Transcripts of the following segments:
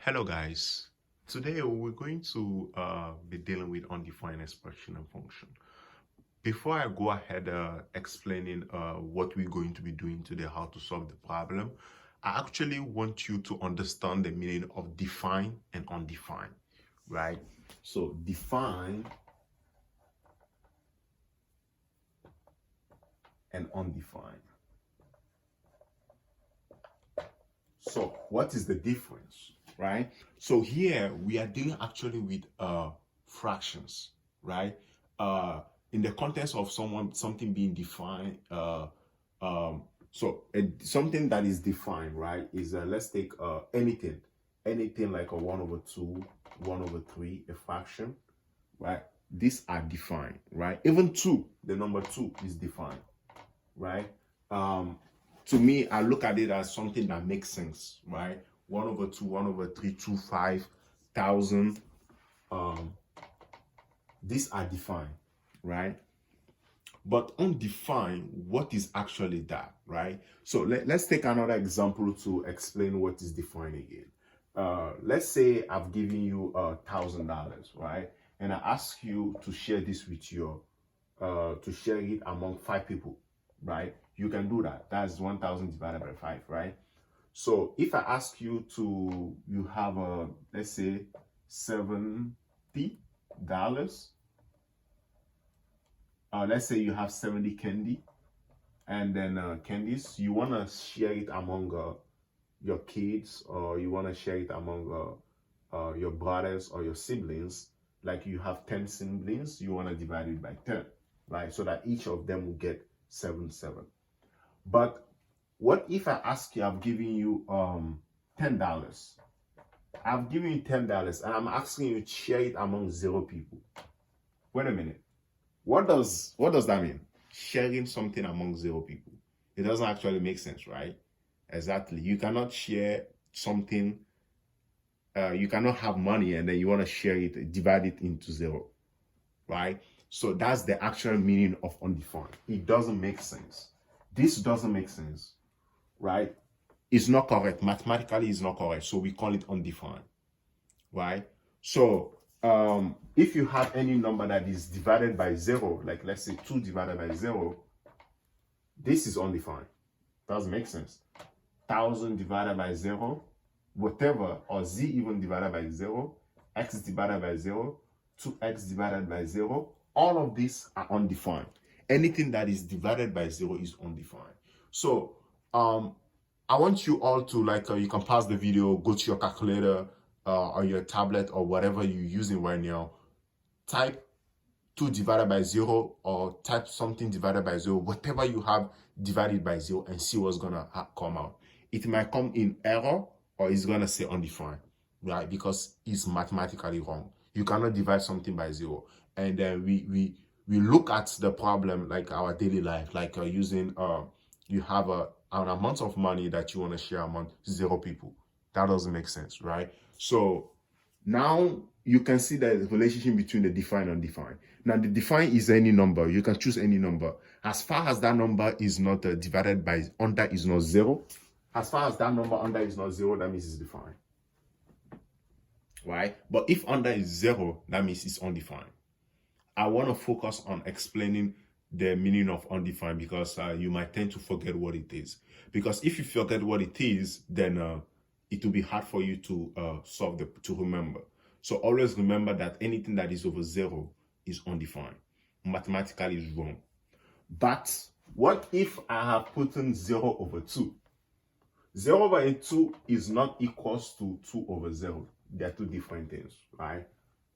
Hello guys, today we're going to be dealing with undefined expression and function. Before I go ahead explaining what we're going to be doing today, how to solve the problem, I actually want you to understand the meaning of define and undefined, right? So define and undefined. So what is the difference, right? So here we are dealing actually with fractions, right? In the context of something being defined, something that is defined, right, is let's take anything like a 1/2, 1/3, a fraction, right? These are defined, right? Even 2, the number 2 is defined, right? To me, I look at it as something that makes sense, right? 1/2, 1/3, 2, 5,000. These are defined, right? But undefined, what is actually that, right? So let's take another example to explain what is defined again. Let's say I've given you $1,000, right? And I ask you to share this with to share it among 5 people, right? You can do that. That's 1,000 divided by 5, right? So if I ask you you have let's say $70. Let's say you have 70 candy, and then candies, you want to share it among your kids, or you want to share it among your brothers or your siblings. Like you have 10 siblings, you want to divide it by 10, right? So that each of them will get 7. But what if I ask you, I've given you $10. I've given you $10 and I'm asking you to share it among 0 people. Wait a minute. What does that mean? Sharing something among 0 people. It doesn't actually make sense, right? Exactly. You cannot share something, you cannot have money and then you want to share it, divide it into 0, right? So that's the actual meaning of undefined. It doesn't make sense. This doesn't make sense, right? It's not correct. Mathematically, it's not correct. So we call it undefined, right? So if you have any number that is divided by 0, like let's say 2 divided by 0, this is undefined. Doesn't make sense. 1,000 divided by 0, whatever, or z even divided by 0, x divided by 0, 2x divided by 0, all of these are undefined. Anything that is divided by 0 is undefined. So I want you all to, like, you can pause the video, go to your calculator or your tablet or whatever you're using right now, type 2 divided by 0 or type something divided by 0, whatever you have divided by 0, and see what's gonna come out. It might come in error or it's gonna say undefined, right? Because it's mathematically wrong. You cannot divide something by 0. And then we look at the problem like our daily life, like using you have an amount of money that you want to share among 0 people. That doesn't make sense, right? So now you can see the relationship between the defined and undefined. Now the defined is any number. You can choose any number. As far as that number is not divided by under is not 0. As far as that number under is not 0, that means it's defined, right? But if under is 0, that means it's undefined. I want to focus on explaining the meaning of undefined because you might tend to forget what it is. Because if you forget what it is, then it will be hard for you to to remember. So always remember that anything that is over 0 is undefined. Mathematically is wrong. But what if I have put in 0/2? 0/2 is not equals to 2/0. They are 2 different things, right?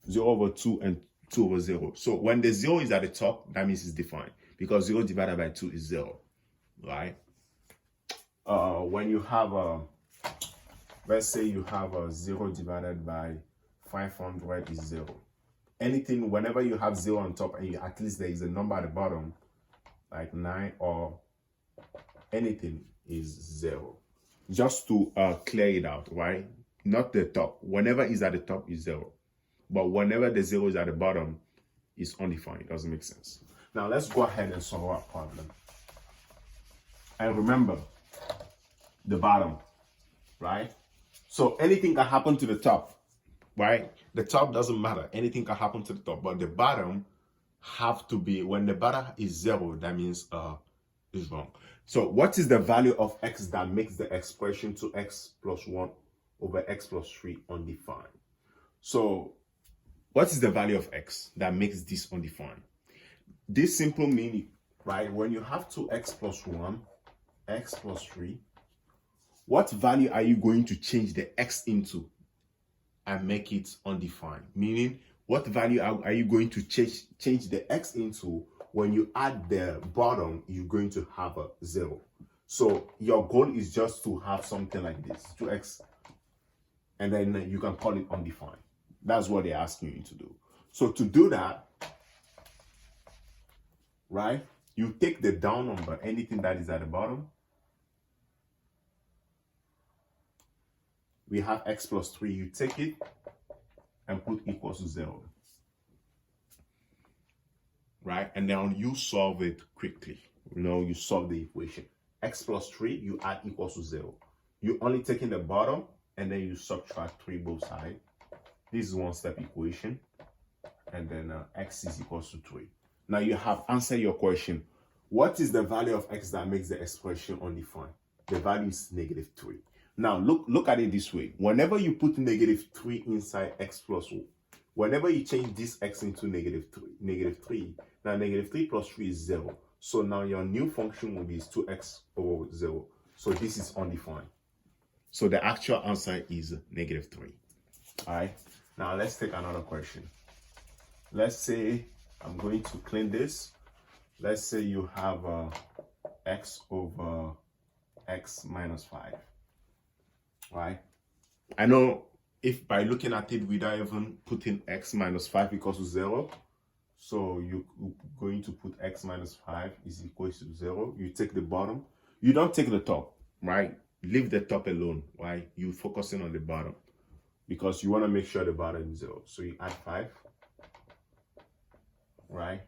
0/2 and 2/0. So when the 0 is at the top, that means it's defined because 0 divided by 2 is 0, right? When you have let's say you have 0 divided by 500 is 0. Anything, whenever you have 0 on top and at least there is a number at the bottom, like 9 or anything, is 0. Just to clear it out, right? Not the top. Whenever is at the top is 0. But whenever the 0 is at the bottom, it's undefined. It doesn't make sense. Now let's go ahead and solve our problem. And remember the bottom, right? So anything can happen to the top, right? The top doesn't matter. Anything can happen to the top, but the bottom have to be, when the bottom is 0, that means is wrong. So what is the value of x that makes the expression to x plus 1 over x plus 3 undefined? So what is the value of x that makes this undefined? This simple meaning, right? When you have 2x plus 1, x plus 3, what value are you going to change the x into and make it undefined? Meaning, what value are you going to change the x into? When you add the bottom, you're going to have a 0. So your goal is just to have something like this, 2x, and then you can call it undefined. That's what they're asking you to do. So to do that, right, you take the down number, anything that is at the bottom. We have x plus 3, you take it and put equals to 0. Right? And then you solve it quickly. You solve the equation. X plus 3, you add equals to 0. You only taking the bottom and then you subtract 3 both sides. This is one-step equation. And then x is equals to 3. Now you have answered your question. What is the value of x that makes the expression undefined? The value is -3. Now look at it this way. Whenever you put -3 inside x plus 1, whenever you change this x into -3, now -3 plus 3 is 0. So now your new function will be 2x over 0. So this is undefined. So the actual answer is -3. All right. Now let's take another question. Let's say I'm going to clean this. Let's say you have x over x minus 5. Right? I know if by looking at it without even putting x minus 5 equals to 0, so you're going to put x minus 5 is equal to 0. You take the bottom. You don't take the top, right? Leave the top alone, right? You're focusing on the bottom because you want to make sure the bottom is 0. So you add 5, right?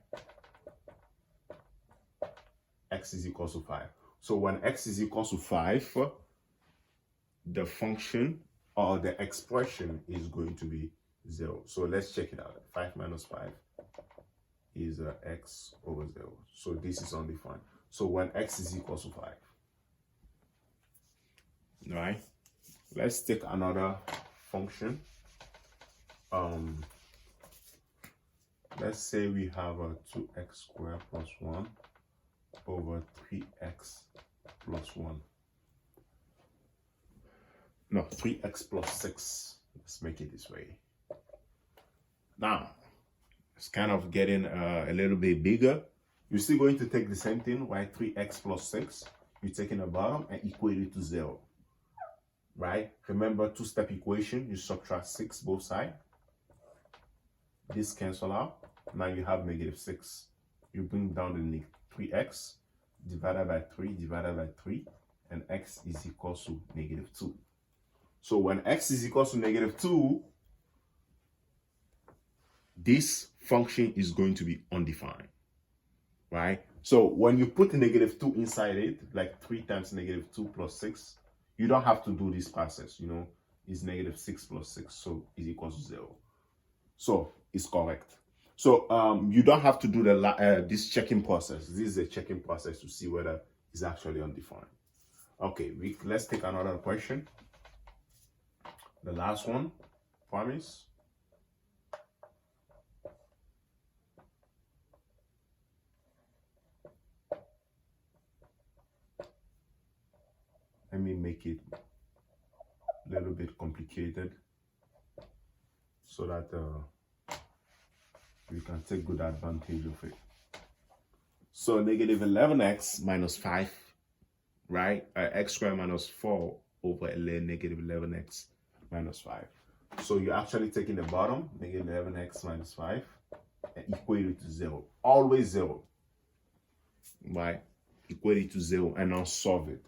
X is equal to 5. So when x is equal to 5, the function or the expression is going to be 0. So let's check it out. 5 minus 5 is x over 0. So this is undefined. So when x is equal to 5. All right. Let's take another function. Let's say we have a 2x squared plus 1 over 3x plus 1. No, 3x plus 6. Let's make it this way. Now, it's kind of getting a little bit bigger. You're still going to take the same thing, right? 3x plus 6. You're taking the bottom and equate it to 0. Right? Remember, two-step equation. You subtract 6 both sides. This cancel out. Now you have -6. You bring down the 3x divided by 3 divided by 3. And x is equal to -2. So when x is equal to -2, this function is going to be undefined, right? So when you put -2 inside it, like 3 times -2 plus 6, you don't have to do this process, it's -6 plus 6, so is equal to 0. So it's correct. So you don't have to do this checking process. This is a checking process to see whether it's actually undefined. Okay, let's take another question. The last one, promise. Let me make it a little bit complicated so that we can take good advantage of it. So -11x minus 5, right? X squared minus 4 over -11x minus 5. So you're actually taking the bottom, -11x minus 5, and equate it to 0. Always 0. Right? Equate it to 0 and now solve it.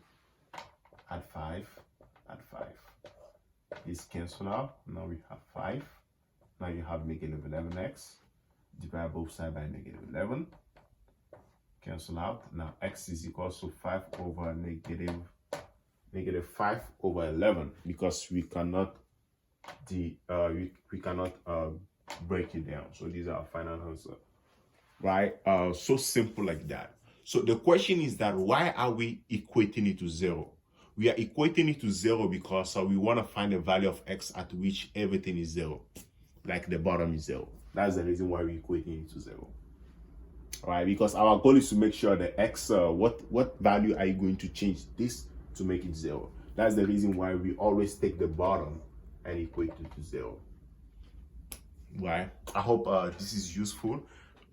Add 5, add 5. This cancel out. Now we have 5. Now you have -11x. Divide both sides by -11. Cancel out. Now x is equal to 5 over negative 5 over 11, because we cannot we cannot break it down. So these are our final answer, right? So simple like that. So the question is that why are we equating it to 0? We are equating it to 0 because we want to find a value of x at which everything is 0, like the bottom is 0. That's the reason why we're equating it to 0. Right, because our goal is to make sure that x, what value are you going to change this to make it 0? That's the reason why we always take the bottom and equate it to 0. Right, I hope this is useful.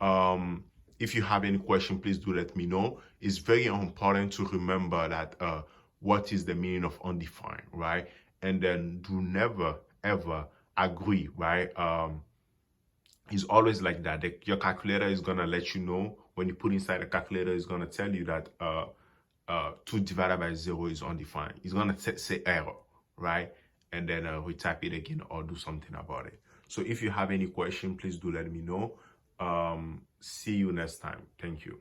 If you have any question, please do let me know. It's very important to remember that what is the meaning of undefined, right? And then do never ever agree, right? It's always like that. Your calculator is gonna let you know when you put inside the calculator. It's gonna tell you that 2 divided by 0 is undefined. It's gonna say error, right? And then we type it again or do something about it. So if you have any question, please do let me know. See you next time. Thank you.